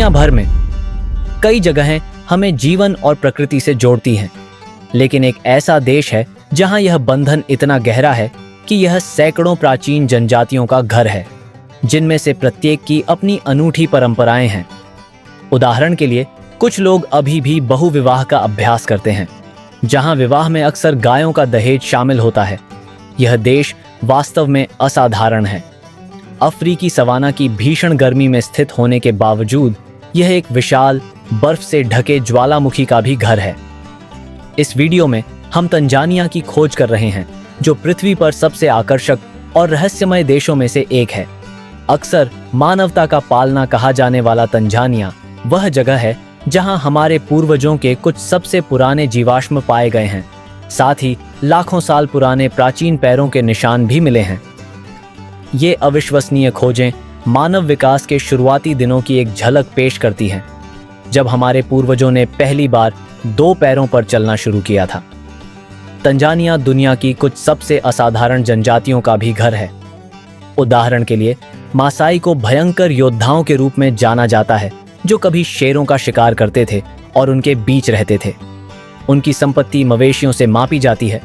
दुनिया भर में कई जगहें हमें जीवन और प्रकृति से जोड़ती हैं, लेकिन एक ऐसा देश है जहां यह बंधन इतना गहरा है कि यह सैकड़ों प्राचीन जनजातियों का घर है, जिनमें से प्रत्येक की अपनी अनूठी परंपराएं हैं। उदाहरण के लिए, कुछ लोग अभी भी बहुविवाह का अभ्यास करते हैं, जहां विवाह में अक्सर गायों का दहेज शामिल होता है। यह देश वास्तव में असाधारण है। अफ्रीकी सवाना की भीषण गर्मी में स्थित होने के बावजूद यह एक विशाल बर्फ से ढके ज्वालामुखी का भी घर है। इस वीडियो में हम तंजानिया की खोज कर रहे हैं, जो पृथ्वी पर सबसे आकर्षक और रहस्यमय देशों में से एक है। अक्सर मानवता का पालना कहा जाने वाला तंजानिया वह जगह है जहां हमारे पूर्वजों के कुछ सबसे पुराने जीवाश्म पाए गए हैं। साथ ही लाखों साल पुराने प्राचीन पैरों के निशान भी मिले हैं। ये अविश्वसनीय खोजें मानव विकास के शुरुआती दिनों की एक झलक पेश करती हैं, जब हमारे पूर्वजों ने पहली बार 2 पैरों पर चलना शुरू किया था। तंजानिया दुनिया की कुछ सबसे असाधारण जनजातियों का भी घर है। उदाहरण के लिए, मासाई को भयंकर योद्धाओं के रूप में जाना जाता है, जो कभी शेरों का शिकार करते थे और उनके बीच रहते थे। उनकी संपत्ति मवेशियों से मापी जाती है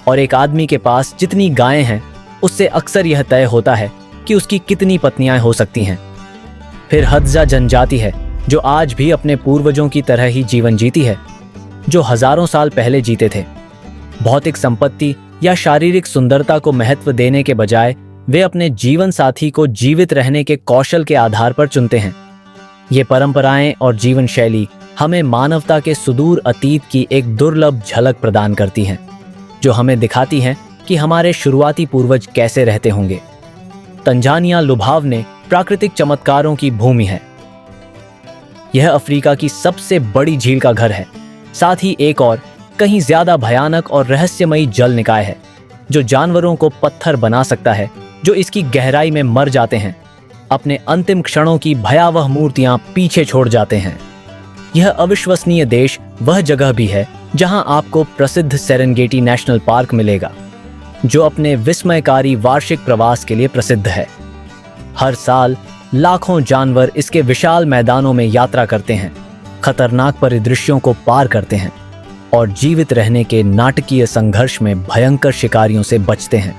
और एक आदमी के पास जितनी गायें हैं, उससे अक्सर यह तय होता है कि उसकी कितनी पत्नियां हो सकती हैं। फिर हदजा जनजाति है, जो आज भी अपने पूर्वजों की तरह ही जीवन जीती है, जो हजारों साल पहले जीते थे। भौतिक संपत्ति या शारीरिक सुंदरता को महत्व देने के बजाय वे अपने जीवन साथी को जीवित रहने के कौशल के आधार पर चुनते हैं। ये परंपराएं और जीवन शैली हमें मानवता के सुदूर अतीत की एक दुर्लभ झलक प्रदान करती हैं, जो हमें दिखाती हैं कि हमारे शुरुआती पूर्वज कैसे रहते होंगे। तंजानिया लुभावने प्राकृतिक चमत्कारों की भूमि है। यह अफ्रीका की सबसे बड़ी झील का घर है। साथ ही एक और कहीं ज्यादा भयानक और रहस्यमयी जल निकाय है, जो जानवरों को पत्थर बना सकता है, जो इसकी गहराई में मर जाते हैं, अपने अंतिम क्षणों की भयावह मूर्तियां पीछे छोड़ जाते हैं। यह अविश्वसनीय देश वह जगह भी है जहां आपको प्रसिद्ध सेरेंगेटी नेशनल पार्क मिलेगा, जो अपने विस्मयकारी वार्षिक प्रवास के लिए प्रसिद्ध है। हर साल लाखों जानवर इसके विशाल मैदानों में यात्रा करते हैं, खतरनाक परिदृश्यों को पार करते हैं और जीवित रहने के नाटकीय संघर्ष में भयंकर शिकारियों से बचते हैं।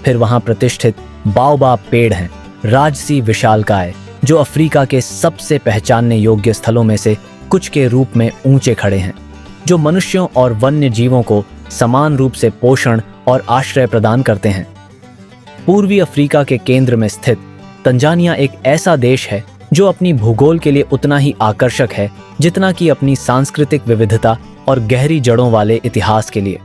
फिर वहां प्रतिष्ठित बाओबाब पेड़ हैं, राजसी विशालकाय, जो अफ्रीका के सबसे पहचानने योग्य स्थलों में से कुछ के रूप में ऊंचे खड़े हैं, जो मनुष्यों और वन्य जीवों को समान रूप से पोषण और आश्रय प्रदान करते हैं। पूर्वी अफ्रीका के केंद्र में स्थित तंजानिया एक ऐसा देश है जो अपनी भूगोल के लिए उतना ही आकर्षक है जितना कि अपनी सांस्कृतिक विविधता और गहरी जड़ों वाले इतिहास के लिए।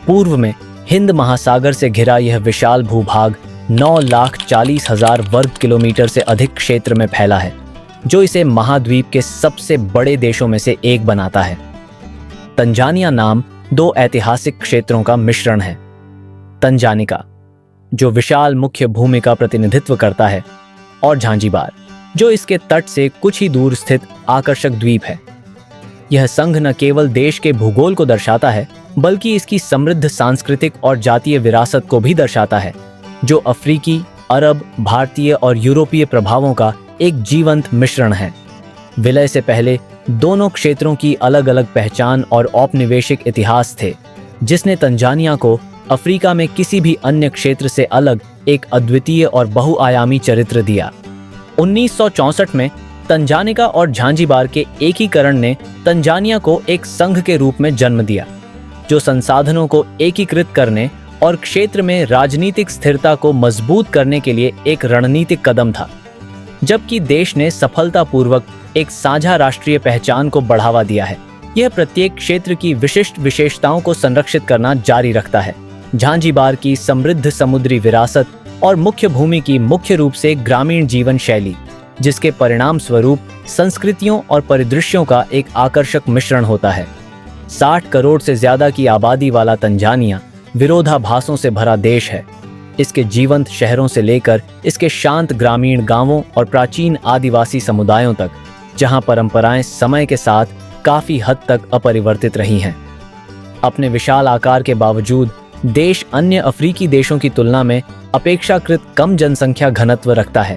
पूर्व में हिंद महासागर से घिरा यह विशाल भूभाग 9,40,000 वर्ग किलोमीटर से अधिक क्षेत्र में फैला है, जो इसे महाद्वीप के सबसे बड़े देशों में से एक बनाता है। तंजानिया नाम 2 ऐतिहासिक क्षेत्रों का मिश्रण है। तंजानिका, जो विशाल मुख्य भूमि का प्रतिनिधित्व करता है, और झांझीबार, जो इसके तट से कुछ ही दूर स्थित आकर्षक द्वीप है। यह संघ न केवल देश के भूगोल को दर्शाता है, बल्कि इसकी समृद्ध सांस्कृतिक और जातीय विरासत को भी दर्शाता है, जो अफ्रीकी, अरब, भारतीय और यूरोपीय प्रभावों का एक जीवंत मिश्रण है। विलय से पहले दोनों क्षेत्रों की अलग अलग पहचान और औपनिवेशिक इतिहास थे, जिसने तंजानिया को अफ्रीका में किसी भी अन्य क्षेत्र से अलग एक अद्वितीय और बहुआयामी चरित्र दिया। 1964 में तंजानिका और झांझीबार के एकीकरण ने तंजानिया को एक संघ के रूप में जन्म दिया, जो संसाधनों को एकीकृत करने और क्षेत्र में राजनीतिक स्थिरता को मजबूत करने के लिए एक रणनीतिक कदम था। जबकि देश ने सफलतापूर्वक एक साझा राष्ट्रीय पहचान को बढ़ावा दिया है, यह प्रत्येक क्षेत्र की विशिष्ट विशेषताओं को संरक्षित करना जारी रखता है। झांझीबार की समृद्ध समुद्री विरासत और मुख्य भूमि की मुख्य रूप से ग्रामीण जीवन शैली, जिसके परिणाम स्वरूप संस्कृतियों और परिदृश्यों का एक आकर्षक मिश्रण होता है। 60 करोड़ से ज्यादा की आबादी वाला तंजानिया विरोधाभासों से भरा देश है। इसके जीवंत शहरों से लेकर इसके शांत ग्रामीण गांवों और प्राचीन आदिवासी समुदायों तक, जहां परंपराएं समय के साथ काफी हद तक अपरिवर्तित रही हैं। अपने विशाल आकार के बावजूद देश अन्य अफ्रीकी देशों की तुलना में अपेक्षाकृत कम जनसंख्या घनत्व रखता है,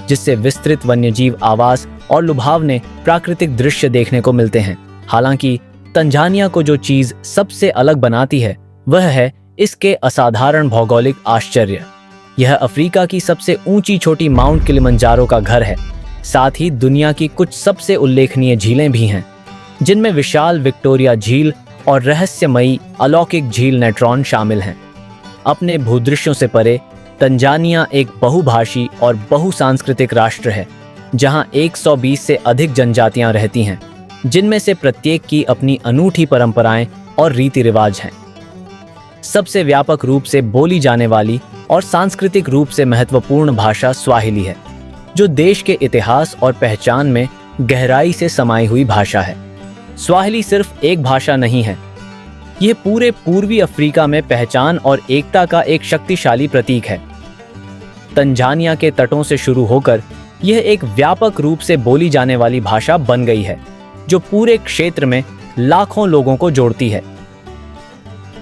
जिससे विस्तृत वन्यजीव आवास और लुभावने प्राकृतिक दृश्य देखने को मिलते हैं। हालांकि तंजानिया को जो चीज सबसे अलग बनाती है वह है इसके असाधारण भौगोलिक आश्चर्य। यह अफ्रीका की सबसे ऊंची चोटी माउंट किलिमंजारो का घर है। साथ ही दुनिया की कुछ सबसे उल्लेखनीय झीलें भी हैं, जिनमें विशाल विक्टोरिया झील और रहस्यमयी अलौकिक झील नेट्रॉन शामिल हैं। अपने भूदृश्यों से परे तंजानिया एक बहुभाषी और बहुसांस्कृतिक राष्ट्र है, जहां 120 से अधिक जनजातियां रहती हैं, जिनमें से प्रत्येक की अपनी अनूठी परंपराएं और रीति रिवाज हैं। सबसे व्यापक रूप से बोली जाने वाली और सांस्कृतिक रूप से महत्वपूर्ण भाषा स्वाहिली है, जो देश के इतिहास और पहचान में गहराई से समाई हुई भाषा है। स्वाहिली सिर्फ एक भाषा नहीं है, यह पूरे पूर्वी अफ्रीका में पहचान और एकता का एक शक्तिशाली प्रतीक है। तंजानिया के तटों से शुरू होकर यह एक व्यापक रूप से बोली जाने वाली भाषा बन गई है, जो पूरे क्षेत्र में लाखों लोगों को जोड़ती है।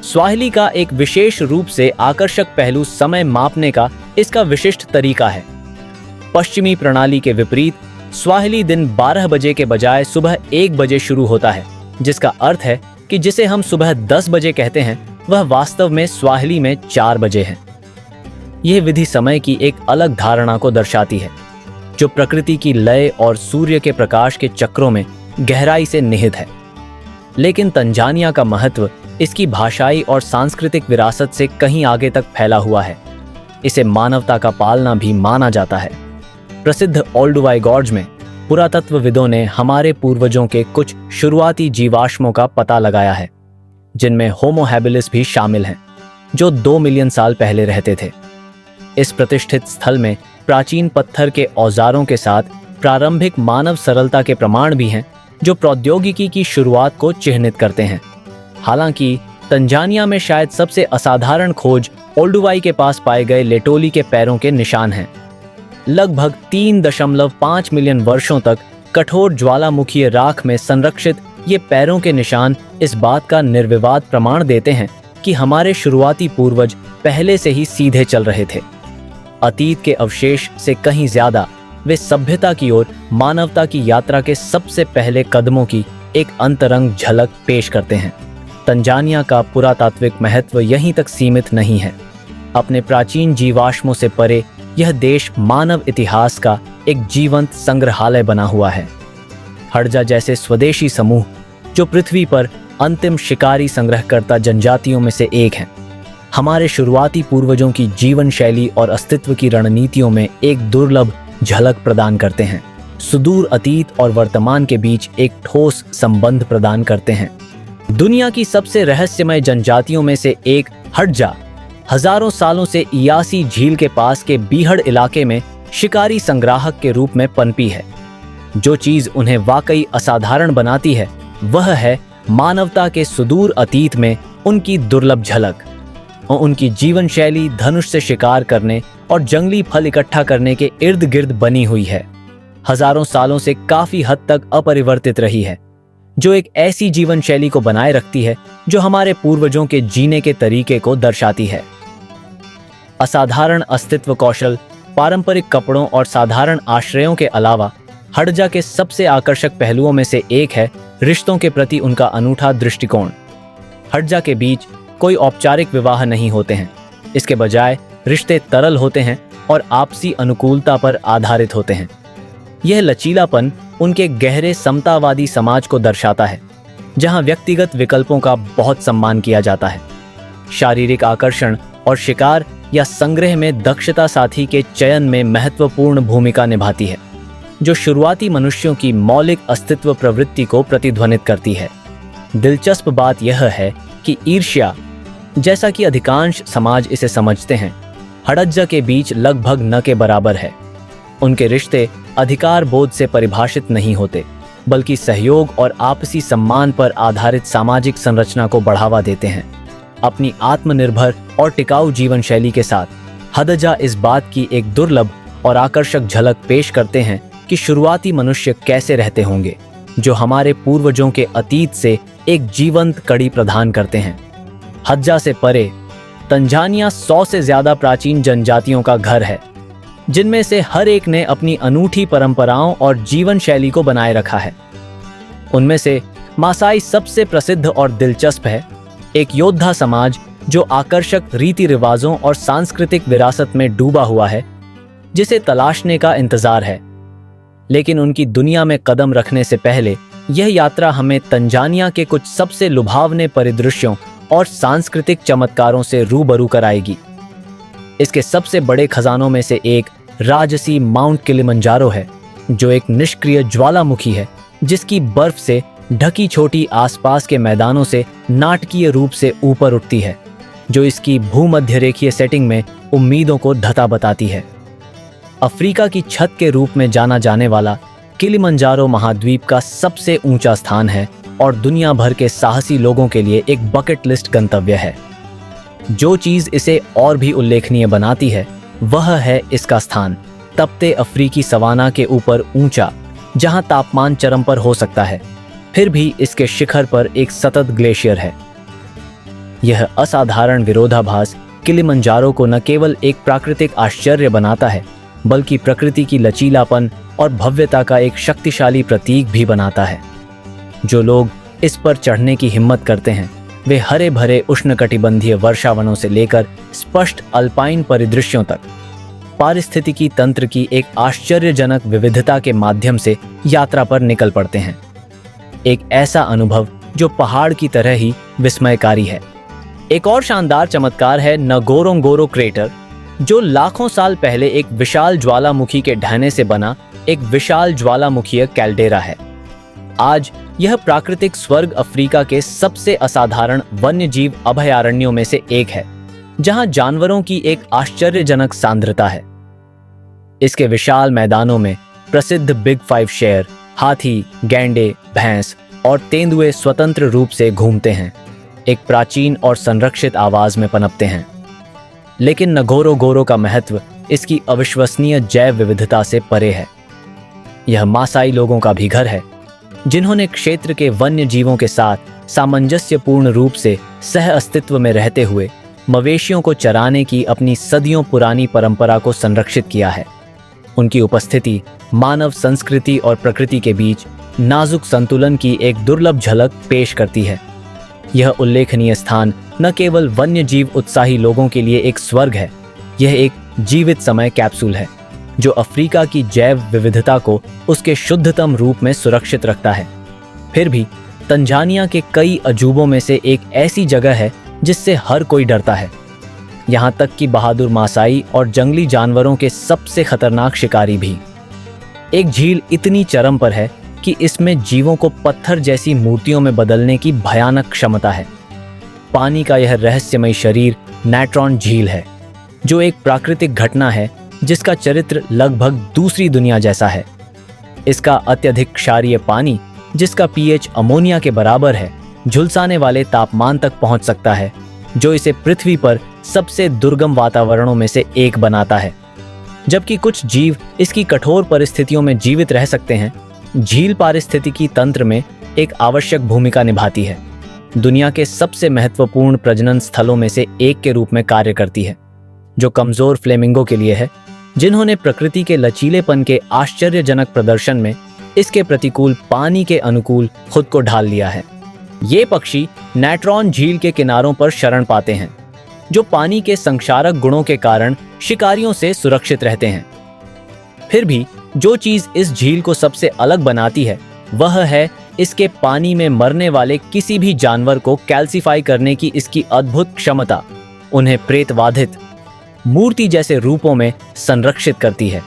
स्वाहिली का एक विशेष रूप से आकर्षक पहलू समय मापने का इसका विशिष्ट तरीका है। पश्चिमी प्रणाली के विपरीत स्वाहिली दिन 12 बजे के बजाय सुबह 1 बजे शुरू होता है, जिसका अर्थ है कि जिसे हम सुबह 10 बजे कहते हैं वह वास्तव में स्वाहिली में 4 बजे है। यह विधि समय की एक अलग धारणा को दर्शाती है, जो प्रकृति की लय और सूर्य के प्रकाश के चक्रों में गहराई से निहित है। लेकिन तंजानिया का महत्व इसकी भाषाई और सांस्कृतिक विरासत से कहीं आगे तक फैला हुआ है। इसे मानवता का पालना भी माना जाता है। प्रसिद्ध ओल्डुवाई गॉर्ज में पुरातत्वविदों ने हमारे पूर्वजों के कुछ शुरुआती जीवाश्मों का पता लगाया है, जिनमें होमो हैबिलिस भी शामिल हैं, जो 2 मिलियन साल पहले रहते थे। इस प्रतिष्ठित स्थल में प्राचीन पत्थर के औजारों के साथ प्रारंभिक मानव सरलता के प्रमाण भी हैं, जो प्रौद्योगिकी की शुरुआत को चिह्नित करते हैं। हालांकि तंजानिया में शायद सबसे असाधारण खोज ओल्डुवाई के पास पाए गए लेटोली के पैरों के निशान हैं। लगभग 3.5 मिलियन वर्षों तक कठोर ज्वालामुखीय राख में संरक्षित ये पैरों के निशान इस बात का निर्विवाद प्रमाण देते हैं कि हमारे शुरुआती पूर्वज पहले से ही सीधे चल रहे थे। अतीत के अवशेष से कहीं ज्यादा वे सभ्यता की ओर मानवता की यात्रा के सबसे पहले कदमों की एक अंतरंग झलक पेश करते हैं। तंजानिया का पुरातात्विक महत्व यहीं तक सीमित नहीं है। अपने प्राचीन जीवाश्मों से परे यह देश मानव इतिहास का एक जीवंत संग्रहालय बना हुआ है। हड़जा जैसे स्वदेशी समूह, जो पृथ्वी पर अंतिम शिकारी संग्रहकर्ता जनजातियों में से एक हैं, हमारे शुरुआती पूर्वजों की जीवन शैली और अस्तित्व की रणनीतियों में एक दुर्लभ झलक प्रदान करते हैं। सुदूर अतीत और वर्तमान के बीच एक ठोस संबंध प्रदान करते हैं। दुनिया की सबसे रहस्यमय जनजातियों में से एक हड़जा हजारों सालों से इयासी झील के पास के बीहड़ इलाके में शिकारी संग्राहक के रूप में पनपी है। जो चीज उन्हें वाकई असाधारण बनाती है वह है मानवता के सुदूर अतीत में उनकी दुर्लभ झलक। और उनकी जीवन शैली धनुष से शिकार करने और जंगली फल इकट्ठा करने के इर्द गिर्द बनी हुई है। हजारों सालों से काफी हद तक अपरिवर्तित रही है, जो एक ऐसी जीवन शैली को बनाए रखती है जो हमारे पूर्वजों के जीने के तरीके को दर्शाती है। असाधारण अस्तित्व कौशल, पारंपरिक कपड़ों और साधारण आश्रयों के अलावा हड़जा के सबसे आकर्षक पहलुओं में से एक है रिश्तों के प्रति उनका अनूठा दृष्टिकोण। हड़जा के बीच कोई औपचारिक विवाह नहीं होते हैं। इसके बजाय रिश्ते तरल होते हैं और आपसी अनुकूलता पर आधारित होते हैं। यह लचीलापन उनके गहरे समतावादी समाज को दर्शाता है, जहां व्यक्तिगत विकल्पों का बहुत सम्मान किया जाता है। शारीरिक आकर्षण और शिकार या संग्रह में दक्षता साथी के चयन में महत्वपूर्ण भूमिका निभाती है, जो शुरुआती मनुष्यों की मौलिक अस्तित्व प्रवृत्ति को प्रतिध्वनित करती है। दिलचस्प बात यह है कि ईर्ष्या, जैसा कि अधिकांश समाज इसे समझते हैं, हड़ज्जा के बीच लगभग न के बराबर है। उनके रिश्ते अधिकार बोध से परिभाषित नहीं होते, बल्कि सहयोग और आपसी सम्मान पर आधारित सामाजिक संरचना को बढ़ावा देते हैं। अपनी आत्मनिर्भर और टिकाऊ जीवन शैली के साथ हड़ज्जा इस बात की एक दुर्लभ और आकर्षक झलक पेश करते हैं कि शुरुआती मनुष्य कैसे रहते होंगे, जो हमारे पूर्वजों के अतीत से एक जीवंत कड़ी प्रदान करते हैं। हड़ज्जा से परे तंजानिया 100 से ज्यादा प्राचीन जनजातियों का घर है। जिनमें से हर एक ने अपनी अनूठी परंपराओं और जीवन शैली को बनाए रखा है। उनमें से मासाई सबसे प्रसिद्ध और दिलचस्प है, एक योद्धा समाज जो आकर्षक रीति रिवाजों और सांस्कृतिक विरासत में डूबा हुआ है, जिसे तलाशने का इंतजार है। लेकिन उनकी दुनिया में कदम रखने से पहले यह यात्रा हमें तंजानिया के कुछ सबसे लुभावने परिदृश्यों और सांस्कृतिक चमत्कारों से रूबरू कराएगी। इसके सबसे बड़े खजानों में से एक राजसी माउंट किलिमंजारो है, जो एक निष्क्रिय ज्वालामुखी है जिसकी बर्फ से ढकी छोटी आसपास के मैदानों से नाटकीय रूप से ऊपर उठती है, जो इसकी भूमध्य रेखीय सेटिंग में उम्मीदों को ढता बताती है। अफ्रीका की छत के रूप में जाना जाने वाला किलिमंजारो महाद्वीप का सबसे ऊंचा स्थान है और दुनिया भर के साहसी लोगों के लिए एक बकेट लिस्ट गंतव्य है। जो चीज इसे और भी उल्लेखनीय बनाती है वह है इसका स्थान, तपते अफ्रीकी सवाना के ऊपर ऊंचा, जहां तापमान चरम पर हो सकता है, फिर भी इसके शिखर पर एक सतत ग्लेशियर है। यह असाधारण विरोधाभास किलिमंजारो को न केवल एक प्राकृतिक आश्चर्य बनाता है, बल्कि प्रकृति की लचीलापन और भव्यता का एक शक्तिशाली प्रतीक भी बनाता है। जो लोग इस पर चढ़ने की हिम्मत करते हैं, वे हरे भरे उष्णकटिबंधीय वर्षावनों से लेकर स्पष्ट अल्पाइन परिदृश्यों तक पारिस्थितिकी तंत्र की एक आश्चर्यजनक विविधता के माध्यम से यात्रा पर निकल पड़ते हैं। एक ऐसा अनुभव जो पहाड़ की तरह ही विस्मयकारी है। एक और शानदार चमत्कार है नगोरोंगोरो क्रेटर, जो लाखों साल पहले एक विशाल ज्वालामुखी के ढहने से बना एक विशाल ज्वालामुखीय कैल्डेरा है। आज यह प्राकृतिक स्वर्ग अफ्रीका के सबसे असाधारण वन्यजीव अभयारण्यों में से एक है, जहां जानवरों की एक आश्चर्यजनक सांद्रता है। इसके विशाल मैदानों में प्रसिद्ध बिग फाइव शेर, हाथी, गैंडे, भैंस और तेंदुए स्वतंत्र रूप से घूमते हैं, एक प्राचीन और संरक्षित आवाज में पनपते हैं। लेकिन नगोरोंगोरो का महत्व इसकी अविश्वसनीय जैव विविधता से परे है। यह मासाई लोगों का भी घर है, जिन्होंने क्षेत्र के वन्य जीवों के साथ सामंजस्यपूर्ण रूप से सह अस्तित्व में रहते हुए मवेशियों को चराने की अपनी सदियों पुरानी परंपरा को संरक्षित किया है। उनकी उपस्थिति मानव संस्कृति और प्रकृति के बीच नाजुक संतुलन की एक दुर्लभ झलक पेश करती है। यह उल्लेखनीय स्थान न केवल वन्य जीव उत्साही लोगों के लिए एक स्वर्ग है, यह एक जीवित समय कैप्सूल है जो अफ्रीका की जैव विविधता को उसके शुद्धतम रूप में सुरक्षित रखता है। फिर भी तंजानिया के कई अजूबों में से एक ऐसी जगह है जिससे हर कोई डरता है, यहाँ तक कि बहादुर मासाई और जंगली जानवरों के सबसे खतरनाक शिकारी भी। एक झील इतनी चरम पर है कि इसमें जीवों को पत्थर जैसी मूर्तियों में बदलने की भयानक क्षमता है। पानी का यह रहस्यमय शरीर नेट्रॉन झील है, जो एक प्राकृतिक घटना है जिसका चरित्र लगभग दूसरी दुनिया जैसा है। इसका अत्यधिक क्षारीय पानी, जिसका पीएच अमोनिया के बराबर है, झुलसाने वाले तापमान तक पहुंच सकता है, जो इसे पृथ्वी पर सबसे दुर्गम वातावरणों में से एक बनाता है। जबकि कुछ जीव इसकी कठोर परिस्थितियों में जीवित रह सकते हैं, झील पारिस्थितिकी तंत्र में एक आवश्यक भूमिका निभाती है। दुनिया के सबसे महत्वपूर्ण प्रजनन स्थलों में से एक के रूप में कार्य करती है, जो कमजोर फ्लेमिंगो के लिए है, जिन्होंने प्रकृति के लचीलेपन के आश्चर्यजनक प्रदर्शन में इसके प्रतिकूल पानी के अनुकूल खुद को ढाल लिया है। ये पक्षी नेट्रॉन झील के किनारों पर शरण पाते हैं, जो पानी के संक्षारक गुणों के कारण शिकारियों से सुरक्षित रहते हैं। फिर भी जो चीज इस झील को सबसे अलग बनाती है वह है इसके पानी में मरने वाले किसी भी जानवर को कैल्सीफाई करने की इसकी अद्भुत क्षमता उन्हें प्रेतवाधित मूर्ति जैसे रूपों में संरक्षित करती है।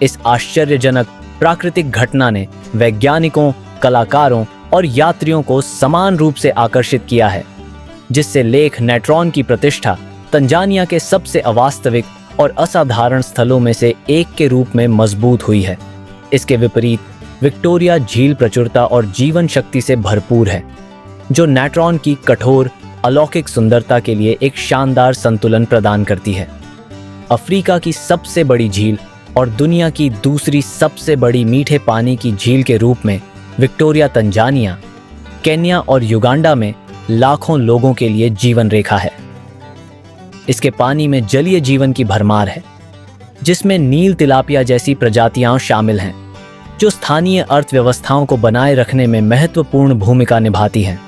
इस आश्चर्यजनक प्राकृतिक घटना ने वैज्ञानिकों, कलाकारों और यात्रियों को समान रूप से आकर्षित किया है, जिससे लेख नेट्रॉन की प्रतिष्ठा तंजानिया के सबसे अवास्तविक और असाधारण स्थलों में से एक के रूप में मजबूत हुई है। इसके विपरीत विक्टोरिया झील प्रचुरता और जीवन शक्ति से भरपूर है, जो नेट्रॉन की कठोर अलौकिक सुंदरता के लिए एक शानदार संतुलन प्रदान करती है। अफ्रीका की सबसे बड़ी झील और दुनिया की दूसरी सबसे बड़ी मीठे पानी की झील के रूप में विक्टोरिया तंजानिया, केन्या और युगांडा में लाखों लोगों के लिए जीवन रेखा है। इसके पानी में जलीय जीवन की भरमार है, जिसमें नील तिलापिया जैसी प्रजातियां शामिल हैं, जो स्थानीय अर्थव्यवस्थाओं को बनाए रखने में महत्वपूर्ण भूमिका निभाती हैं।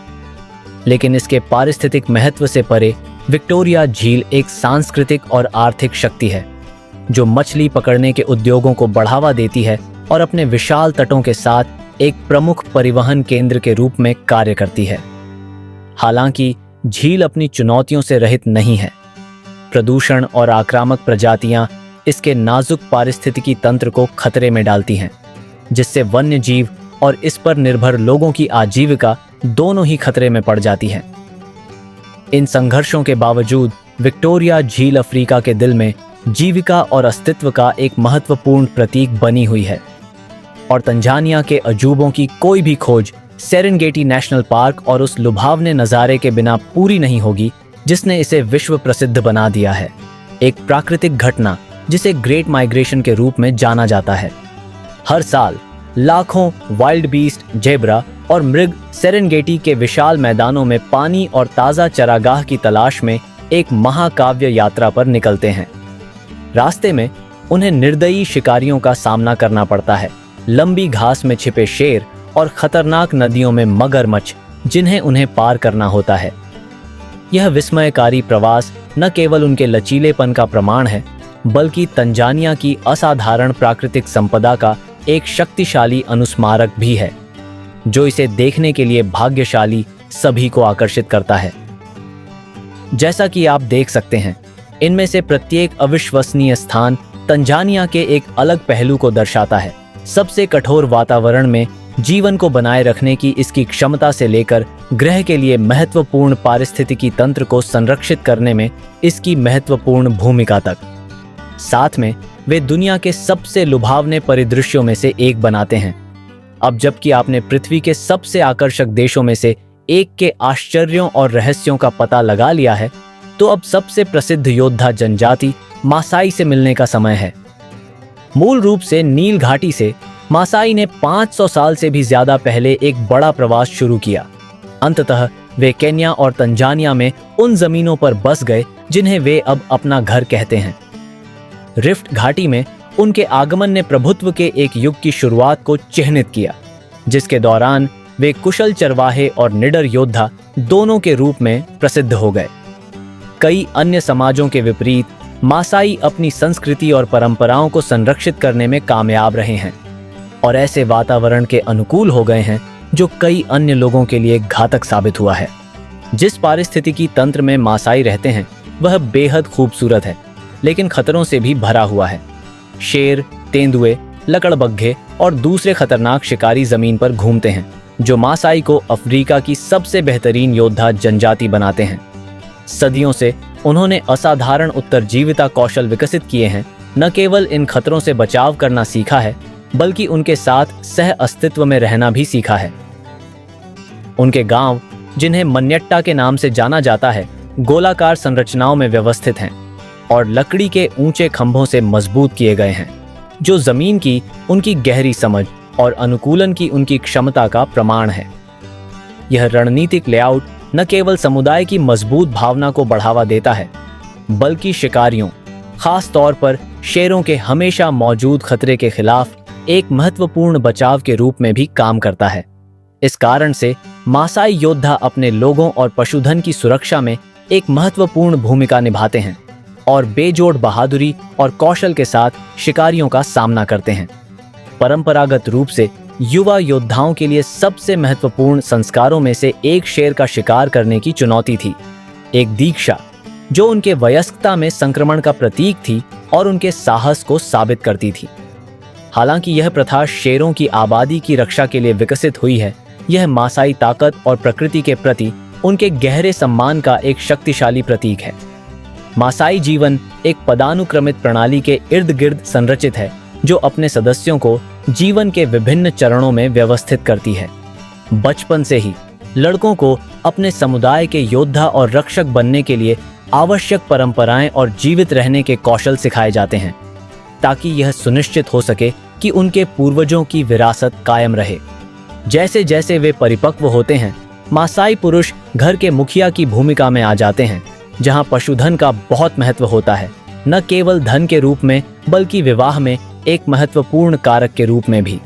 लेकिन इसके पारिस्थितिक महत्व से परे विक्टोरिया झील एक सांस्कृतिक और आर्थिक शक्ति है, जो मछली पकड़ने के उद्योगों को बढ़ावा देती है और अपने विशाल तटों के साथ एक प्रमुख परिवहन केंद्र के रूप में कार्य करती है। हालांकि झील अपनी चुनौतियों से रहित नहीं है। प्रदूषण और आक्रामक प्रजातियां इसके नाजुक पारिस्थितिकी तंत्र को खतरे में डालती हैं, जिससे वन्य जीव और इस पर निर्भर लोगों की आजीविका दोनों ही खतरे में पड़ जाती हैं। इन संघर्षों के बावजूद विक्टोरिया झील अफ्रीका के दिल में जीविका और अस्तित्व का एक महत्वपूर्ण प्रतीक बनी हुई है, और तंजानिया के अजूबों की कोई भी खोज सेरेंगेटी नेशनल पार्क और उस लुभावने नज़ारे के बिना पूरी नहीं होगी जिसने इसे विश्व प्रसिद्ध बना दिया है। एक प्राकृतिक घटना जिसे ग्रेट माइग्रेशन के रूप में जाना जाता है। हर साल लाखों वाइल्ड बीस्ट, जेब्रा और मृग सेरेंगेटी के विशाल मैदानों में पानी और ताज़ा चरागाह की तलाश में एक महाकाव्य यात्रा पर निकलते हैं। रास्ते में उन्हें निर्दयी शिकारियों का सामना करना पड़ता है, लंबी घास में छिपे शेर और खतरनाक नदियों में मगरमच्छ जिन्हें उन्हें पार करना होता है। यह विस्मयकारी प्रवास न केवल उनके लचीलेपन का प्रमाण है, बल्कि तंजानिया की असाधारण प्राकृतिक संपदा का एक शक्तिशाली अनुस्मारक भी है, जो इसे देखने के लिए भाग्यशाली सभी को आकर्षित करता है। जैसा कि आप देख सकते हैं, इनमें से प्रत्येक अविश्वसनीय स्थान तंजानिया के एक अलग पहलू को दर्शाता है। सबसे कठोर वातावरण में जीवन को बनाए रखने की इसकी क्षमता से लेकर ग्रह के लिए महत्वपूर्ण पारिस्थितिकी तंत्र को संरक्षित करने में इसकी महत्वपूर्ण भूमिका तक। साथ में वे दुनिया के सबसे लुभावने परिदृश्यों में से एक बनाते हैं। अब जबकि आपने पृथ्वी के सबसे आकर्षक देशों में से एक के आश्चर्यों और रहस्यों का पता लगा लिया है, तो अब सबसे प्रसिद्ध योद्धा जनजाति मासाई से मिलने का समय है। मूल रूप से नील घाटी से मासाई ने 500 साल से भी ज्यादा पहले एक बड़ा प्रवास शुरू किया। अंततः वे केन्या और तंजानिया में उन जमीनों पर बस गए जिन्हें वे अब अपना घर कहते हैं। रिफ्ट घाटी में उनके आगमन ने प्रभुत्व के एक युग की शुरुआत को चिह्नित किया, जिसके दौरान वे कुशल चरवाहे और निडर योद्धा दोनों के रूप में प्रसिद्ध हो गए। कई अन्य समाजों के विपरीत मासाई अपनी संस्कृति और परंपराओं को संरक्षित करने में कामयाब रहे हैं और ऐसे वातावरण के अनुकूल हो गए हैं जो कई अन्य लोगों के लिए घातक साबित हुआ है। जिस पारिस्थितिकी तंत्र में मासाई रहते हैं वह बेहद खूबसूरत है, लेकिन खतरों से भी भरा हुआ है। शेर, तेंदुए, लकड़बग्घे और दूसरे खतरनाक शिकारी जमीन पर घूमते हैं, जो मासाई को अफ्रीका की सबसे बेहतरीन योद्धा जनजाति बनाते हैं। सदियों से उन्होंने असाधारण उत्तरजीविता कौशल विकसित किए हैं। न केवल इन खतरों से बचाव करना सीखा है, बल्कि उनके साथ सह अस्तित्व में रहना भी सीखा है। उनके गांव, जिन्हें मन्यट्टा के नाम से जाना जाता है, गोलाकार संरचनाओं में व्यवस्थित हैं और लकड़ी के ऊंचे खंभों से मजबूत किए गए हैं, जो जमीन की उनकी गहरी समझ और अनुकूलन की उनकी क्षमता का प्रमाण है। यह रणनीतिक लेआउट न केवल समुदाय की मजबूत भावना को बढ़ावा देता है, बल्कि शिकारियों, खास तौर पर शेरों के हमेशा मौजूद खतरे के खिलाफ एक महत्वपूर्ण बचाव के रूप में भी काम करता है। इस कारण से मासाई योद्धा अपने लोगों और पशुधन की सुरक्षा में एक महत्वपूर्ण भूमिका निभाते हैं और बेजोड़ बहादुरी और कौशल के साथ शिकारियों का सामना करते हैं। परंपरागत रूप से युवा योद्धाओं के लिए सबसे महत्वपूर्ण संस्कारों में से एक शेर का शिकार करने की चुनौती थी, एक दीक्षा जो उनके वयस्कता में संक्रमण का प्रतीक थी और उनके साहस को साबित करती थी। हालांकि यह प्रथा शेरों की आबादी की रक्षा के लिए विकसित हुई है, यह मासाई ताकत और प्रकृति के प्रति उनके गहरे सम्मान का एक शक्तिशाली प्रतीक है। मासाई जीवन एक पदानुक्रमित प्रणाली के इर्द गिर्द संरचित है, जो अपने सदस्यों को जीवन के विभिन्न चरणों में व्यवस्थित करती है। बचपन से ही लड़कों को अपने समुदाय के योद्धा और रक्षक बनने के लिए आवश्यक परंपराएं और जीवित रहने के कौशल सिखाए जाते हैं, ताकि यह सुनिश्चित हो सके कि उनके पूर्वजों की विरासत कायम रहे। जैसे जैसे वे परिपक्व होते हैं, मासाई पुरुष घर के मुखिया की भूमिका में आ जाते हैं, जहां पशुधन का बहुत महत्व होता है न केवल धन के रूप में बल्कि विवाह में एक महत्वपूर्ण कारक के रूप में भी।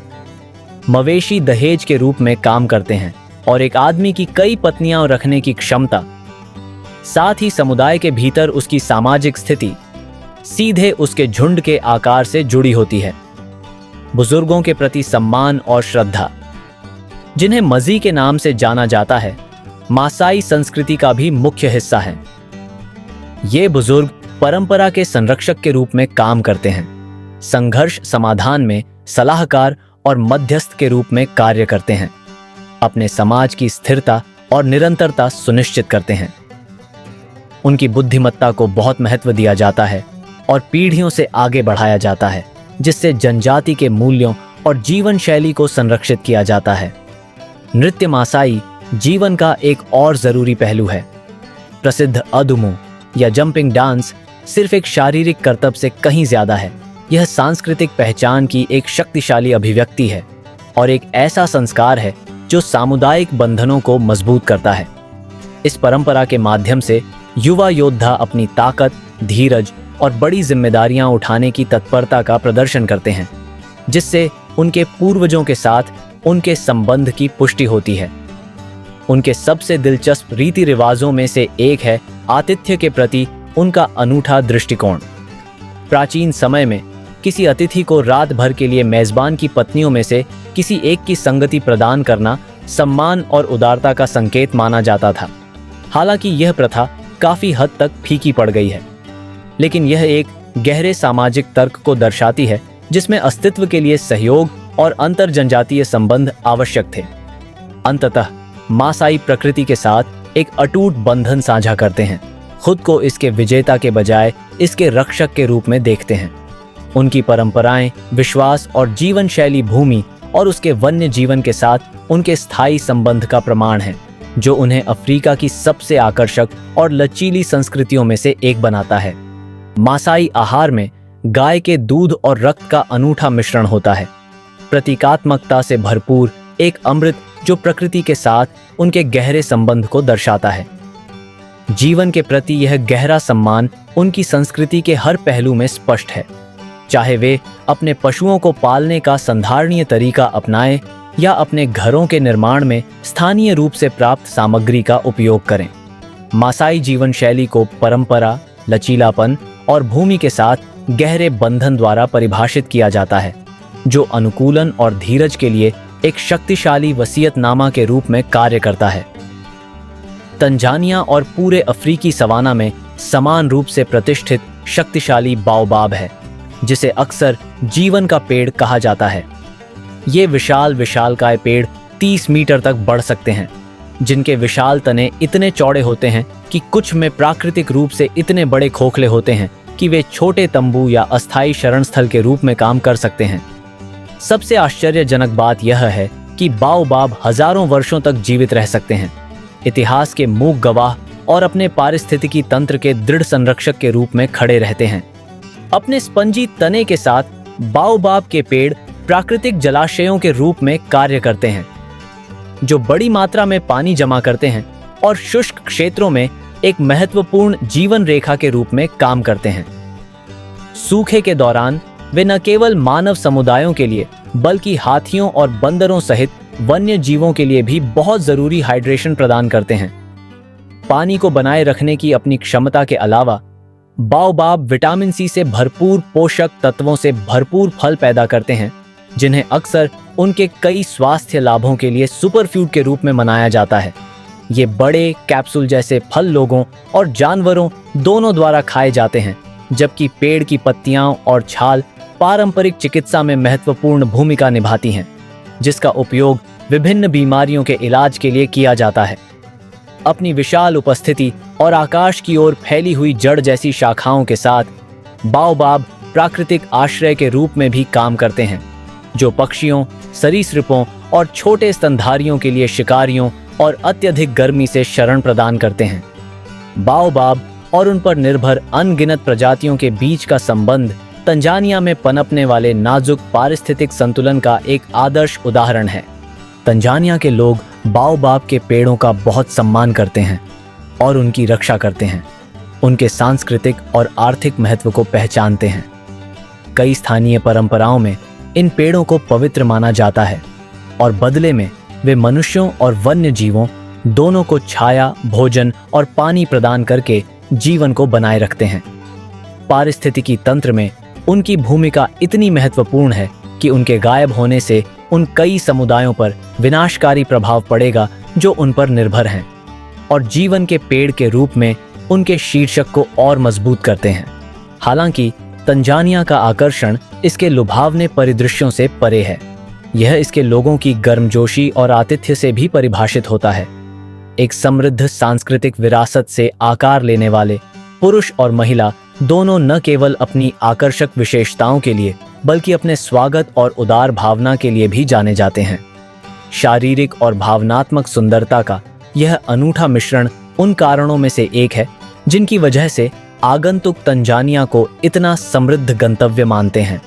मवेशी दहेज के रूप में काम करते हैं और एक आदमी की कई पत्नियां रखने की क्षमता, साथ ही समुदाय के भीतर उसकी सामाजिक स्थिति सीधे उसके झुंड के आकार से जुड़ी होती है। बुजुर्गों के प्रति सम्मान और श्रद्धा, जिन्हें मजी के नाम से जाना जाता है, मासाई संस्कृति का भी मुख्य हिस्सा है। ये बुजुर्ग परंपरा के संरक्षक के रूप में काम करते हैं, संघर्ष समाधान में सलाहकार और मध्यस्थ के रूप में कार्य करते हैं, अपने समाज की स्थिरता और निरंतरता सुनिश्चित करते हैं। उनकी बुद्धिमत्ता को बहुत महत्व दिया जाता है और पीढ़ियों से आगे बढ़ाया जाता है, जिससे जनजाति के मूल्यों और जीवन शैली को संरक्षित किया जाता है। नृत्य मासाई जीवन का एक और जरूरी पहलू है। प्रसिद्ध अदुमो या जंपिंग डांस सिर्फ एक शारीरिक कर्तव्य से कहीं ज्यादा है। यह सांस्कृतिक पहचान की एक शक्तिशाली अभिव्यक्ति है और एक ऐसा संस्कार है जो सामुदायिक बंधनों को मजबूत करता है। इस परंपरा के माध्यम से युवा योद्धा अपनी ताकत, धीरज और बड़ी जिम्मेदारियां उठाने की तत्परता का प्रदर्शन करते हैं, जिससे उनके पूर्वजों के साथ उनके संबंध की पुष्टि होती है। उनके सबसे दिलचस्प रीति रिवाजों में से एक है आतिथ्य के प्रति उनका अनूठा दृष्टिकोण। प्राचीन समय में किसी अतिथि को रात भर के लिए मेजबान की पत्नियों में से किसी एक की संगति प्रदान करना सम्मान और उदारता का संकेत माना जाता था। हालांकि यह प्रथा काफी हद तक फीकी पड़ गई है, लेकिन यह एक गहरे सामाजिक तर्क को दर्शाती है जिसमें अस्तित्व के लिए सहयोग और अंतर जनजातीय संबंध आवश्यक थे। अंततः मासाई प्रकृति के साथ एक अटूट बंधन साझा करते हैं, खुद को इसके विजेता के बजाय इसके रक्षक के रूप में देखते हैं। उनकी परंपराएं, विश्वास और जीवन शैली भूमि और उसके वन्य जीवन के साथ उनके स्थायी संबंध का प्रमाण है, जो उन्हें अफ्रीका की सबसे आकर्षक और लचीली संस्कृतियों में से एक बनाता है। मासाई आहार में गाय के दूध और रक्त का अनूठा मिश्रण होता है, प्रतीकात्मकता से भरपूर एक अमृत जो प्रकृति के साथ उनके गहरे संबंध को दर्शाता है। जीवन के प्रति यह गहरा सम्मान उनकी संस्कृति के हर पहलू में स्पष्ट है, चाहे वे अपने पशुओं को पालने का संधारणीय तरीका अपनाएं या अपने घरों के निर्माण में स्थानीय रूप से प्राप्त सामग्री का उपयोग करें। मासाई जीवन शैली को परंपरा, लचीलापन और भूमि के साथ गहरे बंधन द्वारा परिभाषित किया जाता है, जो अनुकूलन और धीरज के लिए एक शक्तिशाली वसीयतनामा के रूप में कार्य करता है। तंजानिया और पूरे अफ्रीकी सवाना में समान रूप से प्रतिष्ठित शक्तिशाली बाओबाब है, जिसे अक्सर जीवन का पेड़ कहा जाता है। ये विशालकाय पेड़ 30 मीटर तक बढ़ सकते हैं, जिनके विशाल तने इतने चौड़े होते हैं कि कुछ में प्राकृतिक रूप से इतने बड़े खोखले होते हैं कि वे छोटे तंबू या अस्थायी शरण स्थल के रूप में काम कर सकते हैं। सबसे आश्चर्यजनक बात यह है कि बाओबाब हजारों वर्षों तक जीवित रह सकते हैं, इतिहास के मूक गवाह और अपने पारिस्थितिकी तंत्र के दृढ़ संरक्षक के रूप में खड़े रहते हैं। अपने स्पंजी तने के साथ बाओबाब के पेड़ प्राकृतिक जलाशयों के रूप में कार्य करते हैं, जो बड़ी मात्रा में पानी जमा करते हैं और शुष्क क्षेत्रों में एक महत्वपूर्ण जीवन रेखा के रूप में काम करते हैं। सूखे के दौरान वे न केवल मानव समुदायों के लिए बल्कि हाथियों और बंदरों सहित वन्य जीवों के लिए भी बहुत जरूरी हाइड्रेशन प्रदान करते हैं। पानी को बनाए रखने की अपनी क्षमता के अलावा बाओबाब विटामिन सी से भरपूर पोषक तत्वों से भरपूर फल पैदा करते हैं, जिन्हें अक्सर उनके कई स्वास्थ्य लाभों के लिए सुपरफूड के रूप में मनाया जाता है। ये बड़े कैप्सूल जैसे फल लोगों और जानवरों दोनों द्वारा खाए जाते हैं, जबकि पेड़ की पत्तियां और छाल पारंपरिक चिकित्सा में महत्वपूर्ण भूमिका निभाती हैं, जिसका उपयोग विभिन्न बीमारियों के इलाज के लिए किया जाता है। अपनी विशाल उपस्थिति और आकाश की ओर फैली हुई जड़ जैसी शाखाओं के साथ बाओबाब प्राकृतिक आश्रय के रूप में भी काम करते हैं, जो पक्षियों, सरीसृपों और छोटे स्तनधारियों के लिए शिकारियों और अत्यधिक गर्मी से शरण प्रदान करते हैं। बाओबाब और उन पर निर्भर अनगिनत प्रजातियों के बीच का संबंध तंजानिया में पनपने वाले नाजुक पारिस्थितिक संतुलन का एक आदर्श उदाहरण है। तंजानिया के लोग बाओबाब के पेड़ों का बहुत सम्मान करते हैं और उनकी रक्षा करते हैं। उनके सांस्कृतिक और आर्थिक महत्व को पहचानते हैं। कई स्थानीय परंपराओं में इन पेड़ों को पवित्र माना जाता है और बदले में वे मनुष्यों और वन्य जीवों दोनों को छाया, भोजन और पानी प्रदान करके जीवन को बनाए रखते हैं। पारिस्थितिकी तंत्र में उनकी भूमिका इतनी महत्वपूर्ण है कि उनके गायब होने से उन कई समुदायों पर विनाशकारी प्रभाव पड़ेगा जो उन पर निर्भर हैं, और जीवन के पेड़ के रूप में उनके शीर्षक को और मजबूत करते हैं। हालांकि तंजानिया का आकर्षण इसके लुभावने परिदृश्यों से परे है। यह इसके लोगों की गर्मजोशी और आतिथ्य से भी परिभाषित होता है। एक समृद्ध सांस्कृतिक विरासत से आकार लेने वाले पुरुष और महिला दोनों न केवल अपनी आकर्षक विशेषताओं के लिए बल्कि अपने स्वागत और उदार भावना के लिए भी जाने जाते हैं। शारीरिक और भावनात्मक सुंदरता का यह अनूठा मिश्रण उन कारणों में से एक है जिनकी वजह से आगंतुक तंजानिया को इतना समृद्ध गंतव्य मानते हैं।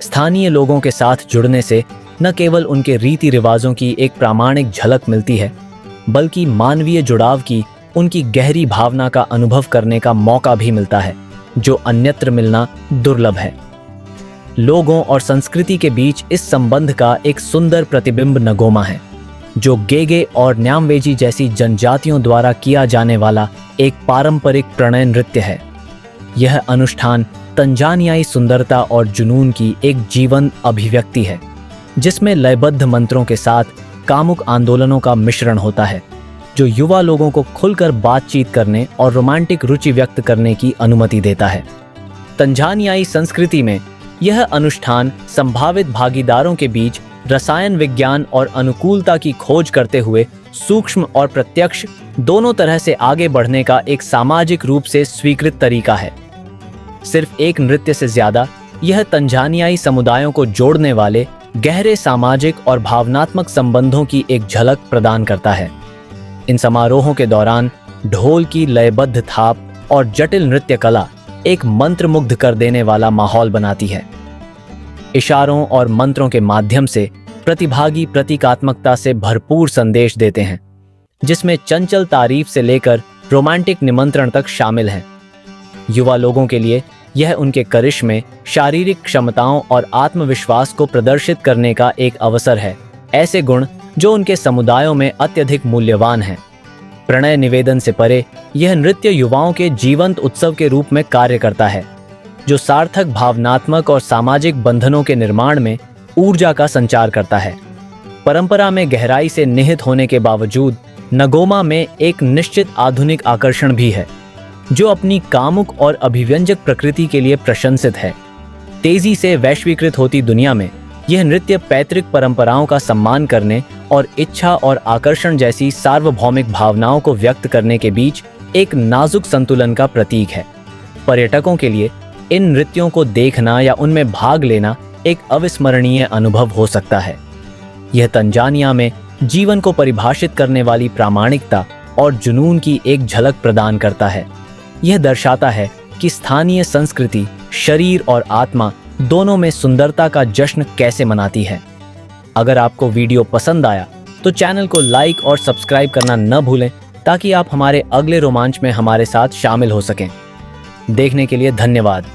स्थानीय लोगों के साथ जुड़ने से न केवल उनके रीति रिवाजों की एक प्रामाणिक झलक मिलती है, बल्कि मानवीय जुड़ाव की उनकी गहरी भावना का अनुभव करने का मौका भी मिलता है, जो अन्यत्र मिलना दुर्लभ है। लोगों और संस्कृति के बीच इस संबंध का एक सुंदर प्रतिबिंब नगोमा है, जो गेगे और न्यामवेजी जैसी जनजातियों द्वारा किया जाने वाला एक पारंपरिक प्रणय नृत्य है। यह अनुष्ठान तंजानियाई सुंदरता और जुनून की एक जीवंत अभिव्यक्ति है, जिसमें लयबद्ध मंत्रों के साथ कामुक आंदोलनों का मिश्रण होता है, जो युवा लोगों को खुलकर बातचीत करने और रोमांटिक रुचि व्यक्त करने की अनुमति देता है। तंजानियाई संस्कृति में यह अनुष्ठान संभावित भागीदारों के बीच रसायन विज्ञान और अनुकूलता की खोज करते हुए सूक्ष्म और प्रत्यक्ष दोनों तरह से आगे बढ़ने का एक सामाजिक रूप से स्वीकृत तरीका है। सिर्फ एक नृत्य से ज्यादा यह तंजानियाई समुदायों को जोड़ने वाले गहरे सामाजिक और भावनात्मक संबंधों की एक झलक प्रदान करता है। इन समारोहों के दौरान ढोल की लयबद्ध थाप और जटिल नृत्य कला एक मंत्रमुग्ध कर देने वाला माहौल बनाती है। इशारों और मंत्रों के माध्यम से प्रतिभागी प्रतीकात्मकता से भरपूर संदेश देते हैं, जिसमें चंचल तारीफ से लेकर रोमांटिक निमंत्रण तक शामिल हैं। युवा लोगों के लिए यह उनके करिश्मे, शारीरिक क्षमताओं और आत्मविश्वास को प्रदर्शित करने का एक अवसर है, ऐसे गुण जो उनके समुदायों में अत्यधिक मूल्यवान हैं। प्रणय निवेदन से परे यह नृत्य युवाओं के जीवंत उत्सव के रूप में कार्य करता है, जो सार्थक भावनात्मक और सामाजिक बंधनों के निर्माण में ऊर्जा का संचार करता है। परंपरा में गहराई से निहित होने के बावजूद नगोमा में एक निश्चित आधुनिक आकर्षण भी है, जो अपनी कामुक और अभिव्यंजक प्रकृति के लिए प्रशंसित है। तेजी से वैश्वीकृत होती दुनिया में यह नृत्य पैतृक परंपराओं का सम्मान करने और इच्छा और आकर्षण जैसी सार्वभौमिक भावनाओं को व्यक्त करने के बीच एक नाजुक संतुलन का प्रतीक है। पर्यटकों के लिए इन नृत्यों को देखना या उनमें भाग लेना एक अविस्मरणीय अनुभव हो सकता है। यह तंजानिया में जीवन को परिभाषित करने वाली प्रामाणिकता और जुनून की एक झलक प्रदान करता है। यह दर्शाता है कि स्थानीय संस्कृति शरीर और आत्मा दोनों में सुंदरता का जश्न कैसे मनाती है। अगर आपको वीडियो पसंद आया तो चैनल को लाइक और सब्सक्राइब करना न भूलें, ताकि आप हमारे अगले रोमांच में हमारे साथ शामिल हो सकें। देखने के लिए धन्यवाद।